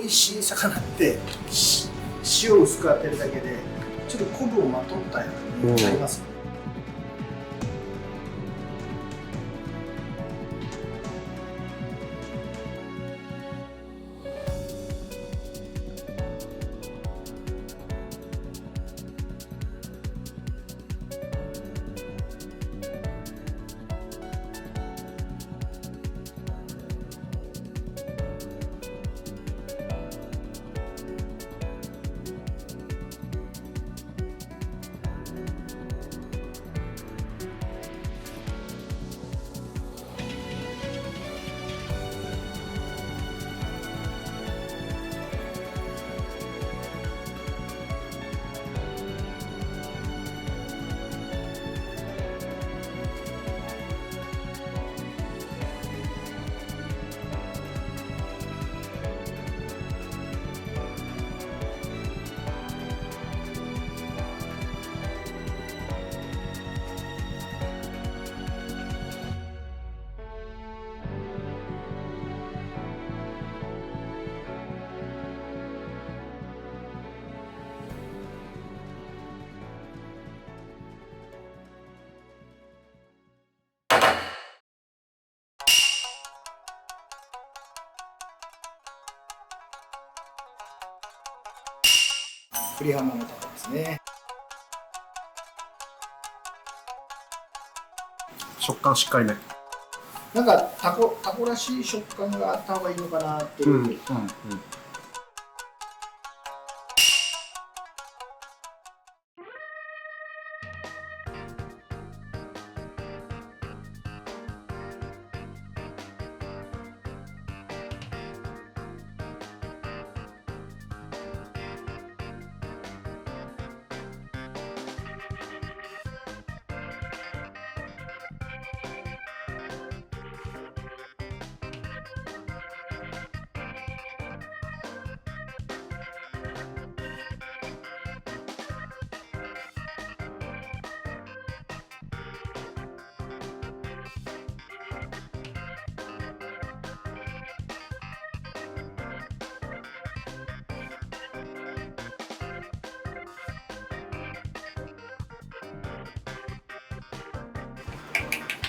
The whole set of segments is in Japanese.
美味しい魚って塩を薄く当てるだけでちょっと昆布をまとったようになりますね。栗浜のタコですね。食感しっかりめ。なんかタコらしい食感があった方がいいのかなっていう。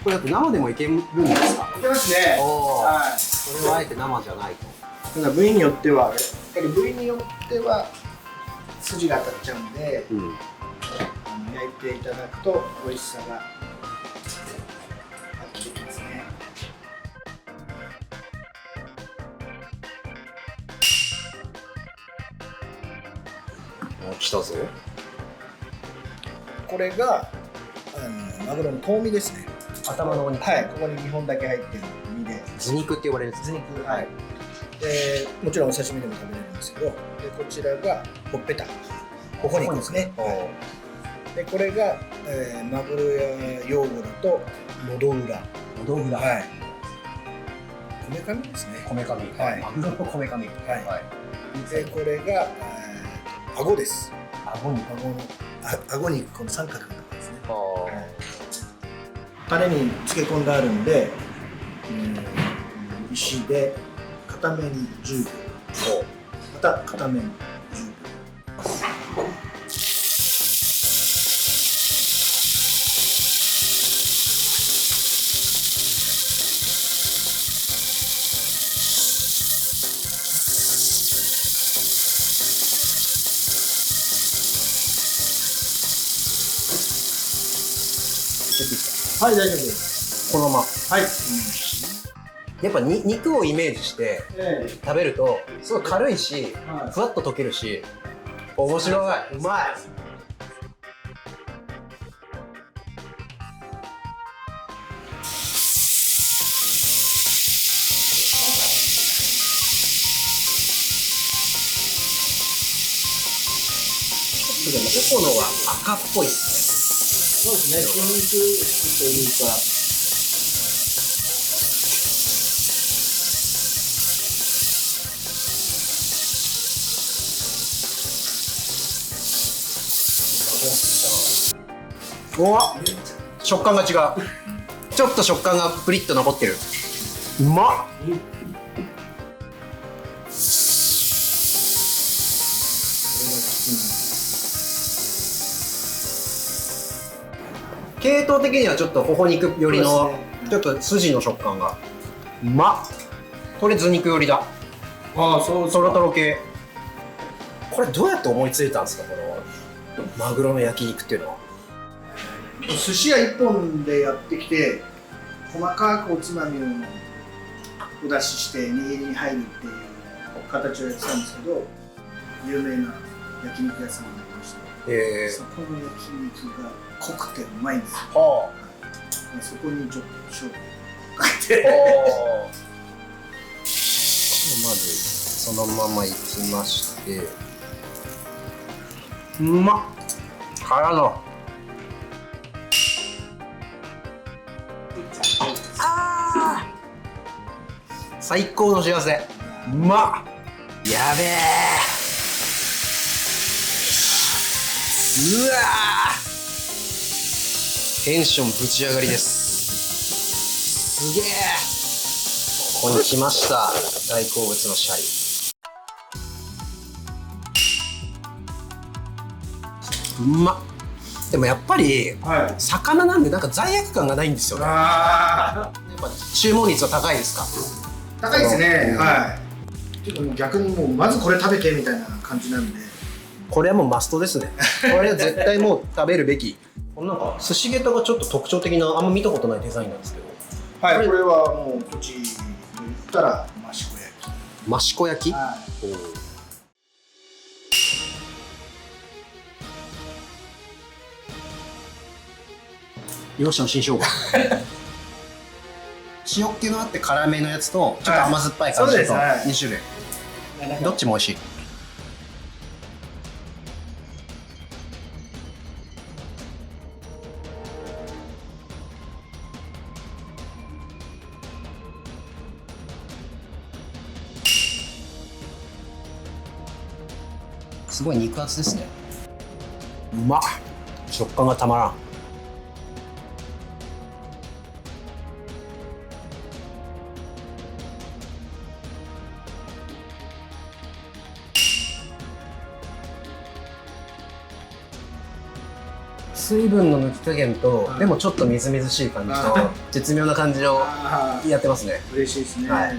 これだって生でもいけるんですか？いけますね。はい。それはあえて生じゃないと。ただ部位によってはやっぱり部位によっては筋が当たっちゃうんで、焼いていただくと美味しさがアップできますね。来たぞ。これがマグロの頭身ですね。頭のお肉。はい、ここに2本だけ入ってる身で。頭肉って呼ばれるんです。頭肉、はい。で、もちろんお刺身でも食べれるんですけど、でこちらがほっぺた、ほほ肉ですね。で、これが、マグロや用語だとのど裏。のど裏。はい。こめかみですね。こめかみ。はい。マグロのこめかみ。はい。で、これが顎です。顎にこの三角のところですね。タレに漬け込んであるんで、石で片面10秒、また片面10秒。はい、大丈夫です。このまま。はい。やっぱ肉をイメージして食べるとすごい軽いし、ふわっと溶けるし、面白い。うまい。ちょっとでもおこのは赤っぽいっすね。そうですね。筋肉質というか。おわ、食感が違う。ちょっと食感がプリッと残ってる。うまっ。系統的にはちょっとほほ肉寄りの、そうですねちょっと筋の食感がうまっ。これ頭肉寄りだ。ああ、そうトロトロ系。これどうやって思いついたんですか、このマグロの焼肉っていうのは。寿司屋一本でやってきて、細かくおつまみをお出しして握りに入るっていう形をやってたんですけど、有名な焼肉屋さんがありまして、そこの焼肉が濃くてうまいんですよ。はそこにちょっと勝負かけて。まずそのままいきまして、うまっ。からの最高の幸せ。うまっ。やべえ。うわー、テンションぶち上がりです。すげえ。ここに来ました。大好物のシャリ。うまっ。でもやっぱり、はい。魚なんでなんか罪悪感がないんですよね。やああ、っぱ注文率は高いですか？高いですね。はい。ちょっともう逆にもうまずこれ食べてみたいな感じなんで。これはもうマストですね。これは絶対もう食べるべき。このなんか寿司下駄がちょっと特徴的な、あんま見たことないデザインなんですけど。はい、これはもう栃木で言ったら益子焼き。益子焼き。はおー。漁師の新生姜。塩っ気のあって辛めのやつとちょっと甘酸っぱい感じとはいそう2です種類、い。どっちも美味しい。すごい肉厚ですね。うまっ。食感がたまらん。水分の抜き加減と、はいでもちょっとみずみずしい感じとは絶妙な感じをあやってますね。ー嬉しいですね。はい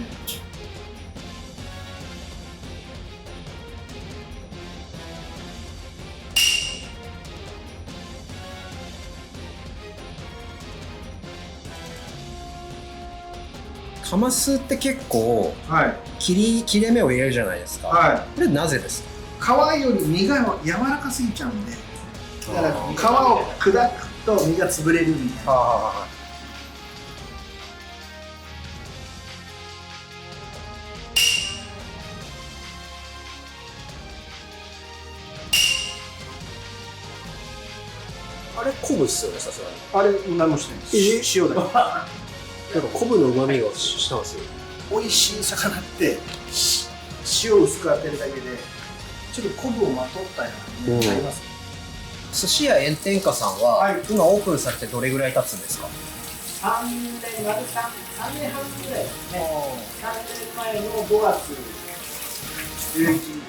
カマスって結構はい。切れ目を入れるじゃないですか。はこれなぜですか？い。皮より身が柔らかすぎちゃうんで、だからあー皮を砕くと身が潰れるみたいな。ああれ昆布っすよね、さすがに。あれ何もしてないです。塩だけ。なんか昆布の旨味がしたんですよ。美味しい魚って塩を薄く当てるだけでちょっと昆布をまとったようなね、あります。寿司屋炎天下さんは、はい今オープンされてどれぐらい経つんですか3年半ぐらいですね。3年前の5月11日に。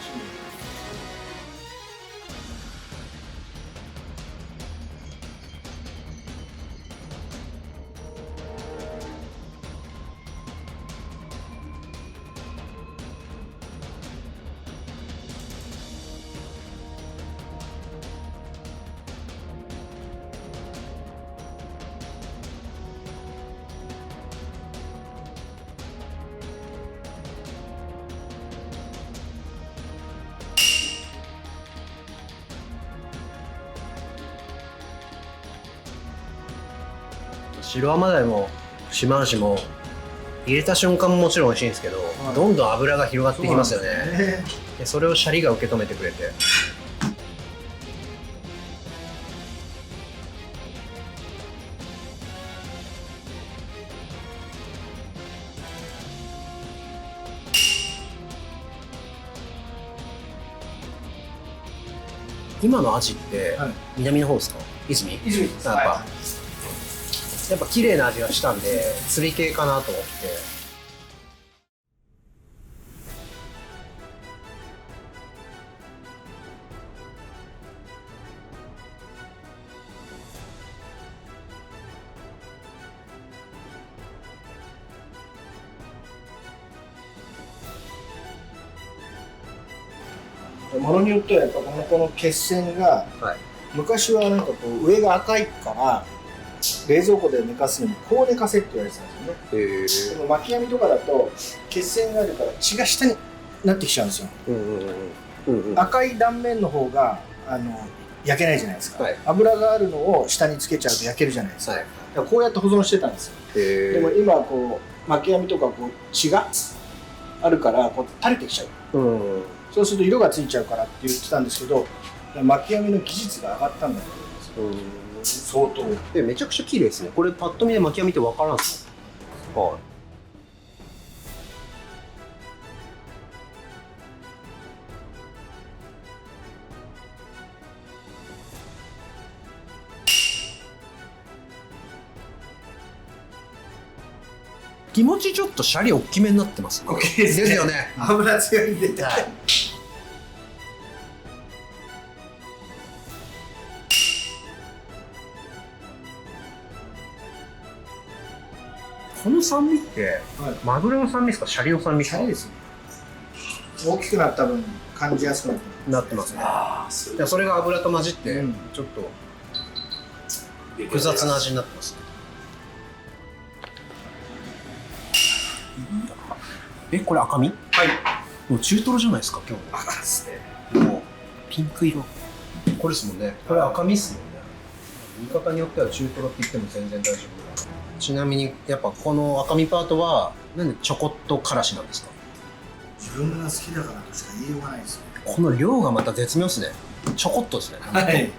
白甘鯛も島梨も入れた瞬間ももちろん美味しいんですけど、はいどんどん脂が広がってきますよね。そうなんですね。でそれをシャリが受け止めてくれて、今のアジってはい南の方ですか？泉？泉です。やっぱ、はやっぱ綺麗な味がしたんで釣り系かなと思って。ものによってはやっぱこの血栓が、はい、昔はなんかこう上が赤いから冷蔵庫で寝かすのにこう寝かせって言われてたんですよね。でも巻き網とかだと血栓があるから血が下になってきちゃうんですよ。赤い断面の方が焼けないじゃないですか、はい、油があるのを下につけちゃうと焼けるじゃないですか、はい、だからこうやって保存してたんですよ。でも今こう巻き網とかこう血があるからこう垂れてきちゃう、そうすると色がついちゃうからって言ってたんですけど、巻き網の技術が上がったんだと思います。相当めちゃくちゃ綺麗ですね。これパッと見で巻き網って分からんすか？はい。気持ちちょっとシャリ大きめになってますね。大きいですね。ですよね。油強いんで、はい、この酸味って、はい、マグロの酸味ですか、シャリの酸味ですか？シャリですね。大きくなった分感じやすくなってますね。じゃそれが油と混じって、ちょっと複雑な味になってます。これ赤身？はい。もう中トロじゃないですか今日。赤ですね。もうピンク色。これですもんね。これ赤身っすもんね。見方によっては中トロって言っても全然大丈夫。ちなみにやっぱこの赤身パートはなんでちょこっとからしなんですか？自分が好きだからとしか言いようがないですね。この量がまた絶妙ですね。ちょこっとですね。はい。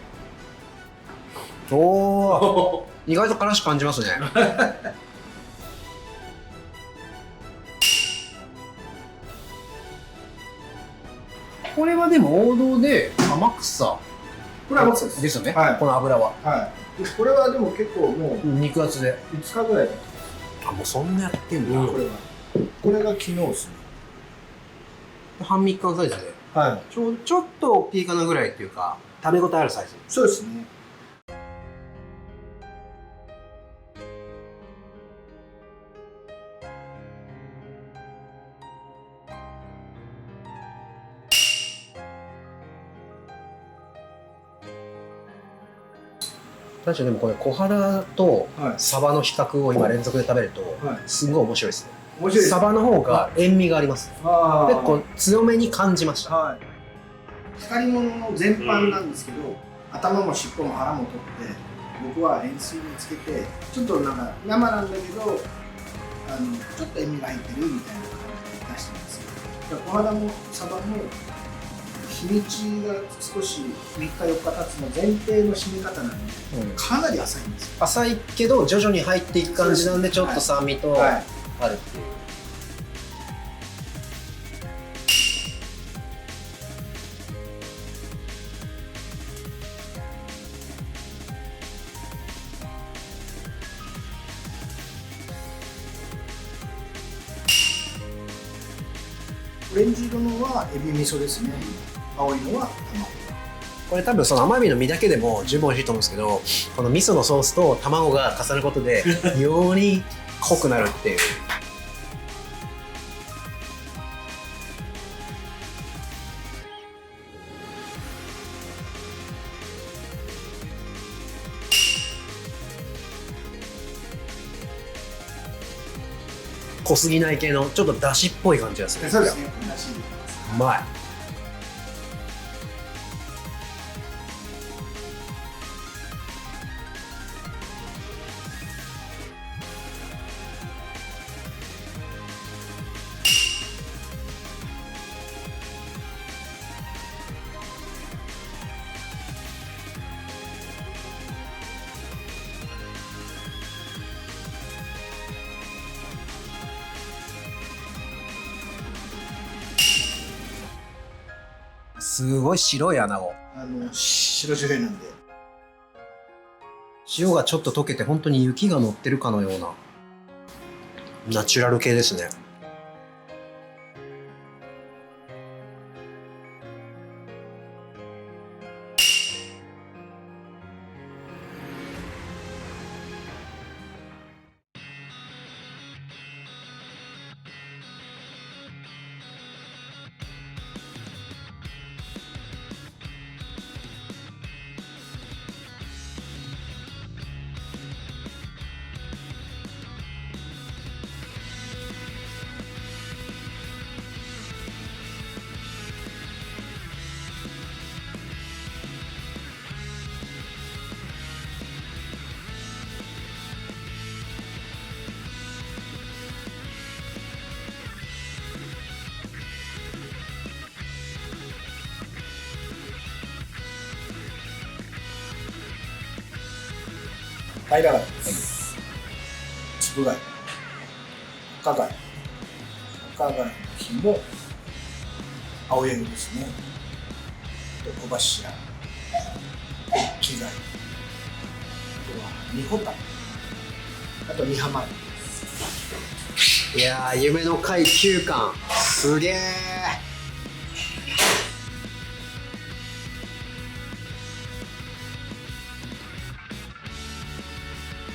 おお。意外とからし感じますね。これはでも王道で天草。これは天草です。ですよね。はい。この油は。はい。これはでも結構もう肉厚で5日ぐらいだ。あ、もうそんなやってんだ。これが昨日ですね。半密貫サイズで。はい。ちょっと大きいかなぐらいっていうか食べ応えあるサイズ。そうですね。確かにでもこれ小肌とサバの比較を今連続で食べるとすごい面白いですね。面白いです。サバの方が塩味があります。結構強めに感じました。はい、光り物の全般なんですけど、頭も尻尾も腹も取って僕は塩水につけてちょっとなんか生なんだけどちょっと塩味が入ってるみたいな感じで出してますよ。小肌もサバも日にちが少し3日4日経つの前提の締め方なんで、かなり浅いんですよ。浅いけど徐々に入っていく感じなんでちょっと酸味とあるっていう。オレンジ色のはエビ味噌ですね。青いのは卵。これ多分その甘エビの身だけでも十分美味しいと思うんですけど、この味噌のソースと卵が重なることでより濃くなるっていう。濃すぎない系のちょっとだしっぽい感じですね。そうですね。うまい。すごい白い穴子。白醤油なんで。塩がちょっと溶けて本当に雪が乗ってるかのようなナチュラル系ですね。平貝です。つぶ貝、赤貝、赤貝の日も青柳ですね。小柱、木貝、あとは二ホタ、あと二ハマリ。いやー、夢の貝9巻すげー。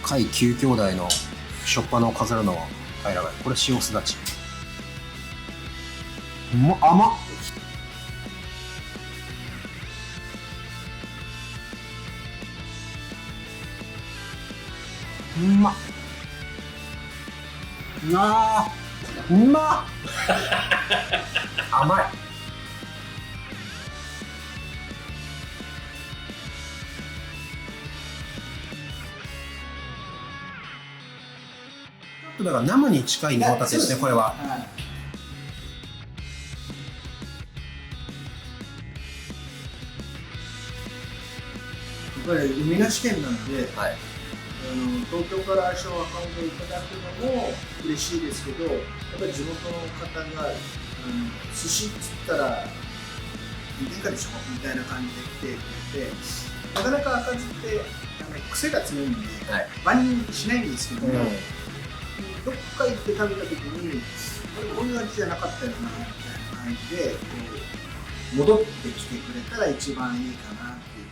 貝9兄弟の初っ端を飾るのは平貝。これ塩すだち。甘っ。うまっ。あー、うまっ。甘い。だから生に近い煮ホタテですね、これは。やっぱり海なし県なので、はい、東京から足を運んでいただくのも嬉しいですけど、やっぱり地元の方が、寿司っつったら異文化でしょみたいな感じで来てくれて、なかなか赤字って癖が強いんで、万人しないんですけども、どっか行って食べた時にこういう味じゃなかったよなみたいな感じでこう戻ってきてくれたら一番いいかなっていう。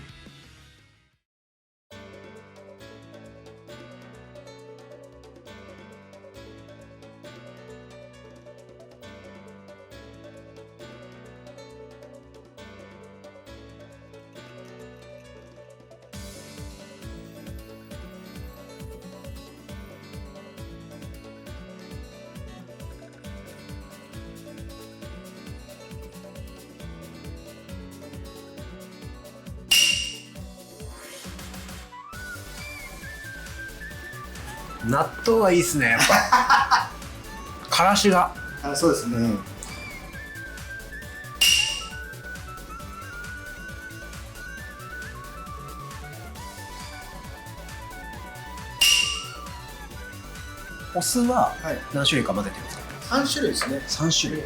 納豆はいいっすね、やっぱ。からしが。そうですね。お酢は何種類か混ぜてるんですか？3種類ですね。3種類。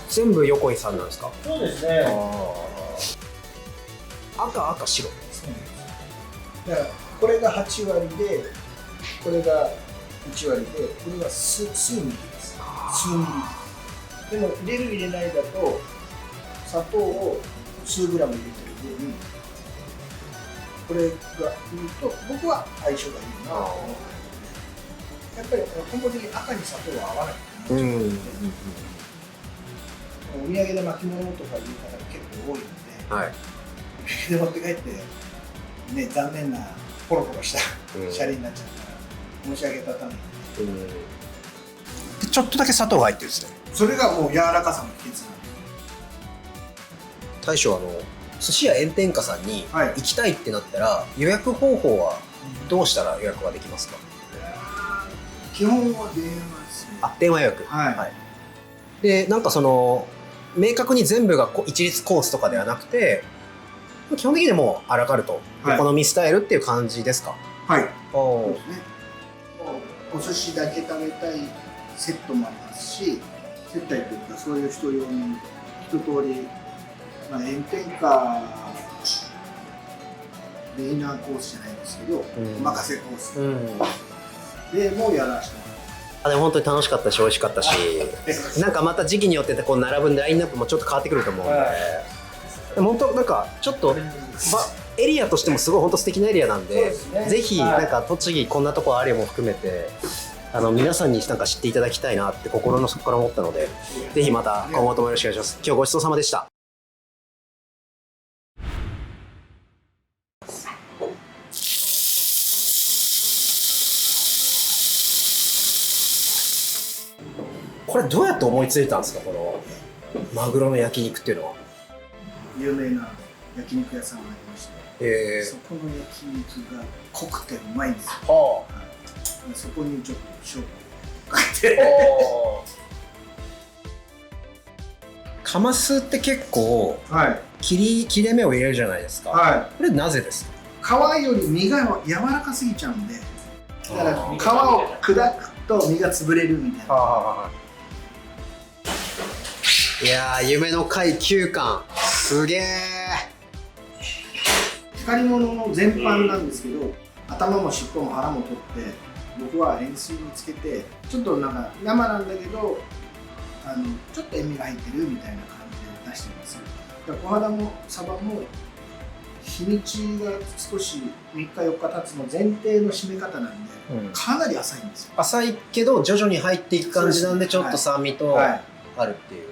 全部横井さんなんですか？そうですね。赤、白。そうなんです。だからこれが8割で、これが1割で、これは数ミリです。数ミリ。でも入れる入れないだと砂糖を数グラム入れてる分、これがいいと僕は相性がいいなと思って。やっぱり根本的に赤に砂糖は合わないと思うんですよね。お土産で巻物とかいう方が結構多いので、はい、で持って帰って、ね、残念なポロポロしたシャリになっちゃうから申し訳立たない、でちょっとだけ砂糖が入ってるんですね。それがもう柔らかさの秘訣なんで。大将、寿司屋炎天下さんに行きたいってなったら、予約方法はどうしたら予約ができますか？基本は電話ですね。電話予約。はい。で、なんか明確に全部が一律コースとかではなくて、基本的にもうアラカルト、お好みスタイルっていう感じですか？はい。そうですね。お寿司だけ食べたいセットもありますし、接待というかそういう人用に一通り、炎天下メインナーコースじゃないんですけど、お任せコースでもうやらせてもらって。でも本当に楽しかったし美味しかったし、なんかまた時期によってこう並ぶラインナップもちょっと変わってくると思うんで、でも本当なんかちょっとエリアとしてもすごい本当素敵なエリアなんで、ぜひなんか栃木こんなとこあるよも含めて皆さんになんか知っていただきたいなって心の底から思ったので、ぜひまた今後ともよろしくお願いします。今日ごちそうさまでした。これどうやって思いついたんですか、このマグロの焼肉っていうのは。有名な焼肉屋さんがありまして、そこの焼肉が濃くてうまいんですよ。そこにちょっと勝負をかけてカマスって結構はい切れ目を入れるじゃないですか、はいこれなぜですか？皮より身が柔らかすぎちゃうんで、だから皮を砕くと身が潰れるみたいな。いやー、夢の回9巻すげえ。光り物の全般なんですけど、頭も尻尾も腹も取って僕は塩水につけて、ちょっとなんか生なんだけどちょっと塩味が入ってるみたいな感じで出してます。だから小肌もサバも日にちが少し3日4日経つの前提の締め方なんで、かなり浅いんですよ。浅いけど徐々に入っていく感じなんで、ちょっと酸味とはいあるっていう。